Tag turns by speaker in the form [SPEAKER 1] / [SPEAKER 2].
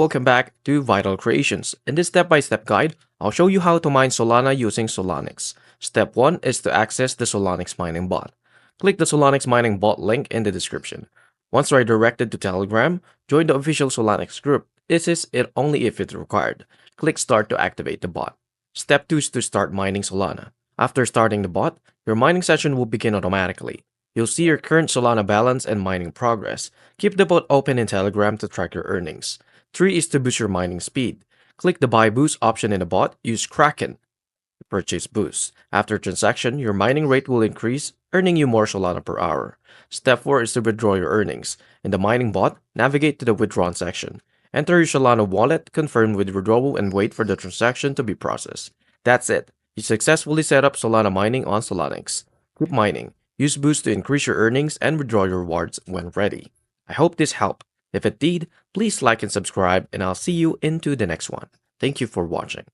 [SPEAKER 1] Welcome back to Vital Creations. In this step-by-step guide, I'll show you how to mine Solana using Solanix. Step 1 is to access the Solanix mining bot. Click the Solanix mining bot link in the description. Once redirected to Telegram, join the official Solanix group. This is it only if it's required. Click Start to activate the bot. Step 2 is to start mining Solana. After starting the bot, your mining session will begin automatically. You'll see your current Solana balance and mining progress. Keep the bot open in Telegram to track your earnings. 3 is to boost your mining speed. Click the Buy Boost option in the bot. Use Kraken to purchase boost. After transaction, your mining rate will increase, earning you more Solana per hour. Step 4 is to withdraw your earnings. In the mining bot, navigate to the Withdrawn section. Enter your Solana wallet, confirm with withdrawal, and wait for the transaction to be processed. That's it. You successfully set up Solana mining on Solanix. Keep mining. Use Boost to increase your earnings and withdraw your rewards when ready. I hope this helped. If it did, please like and subscribe, and I'll see you into the next one. Thank you for watching.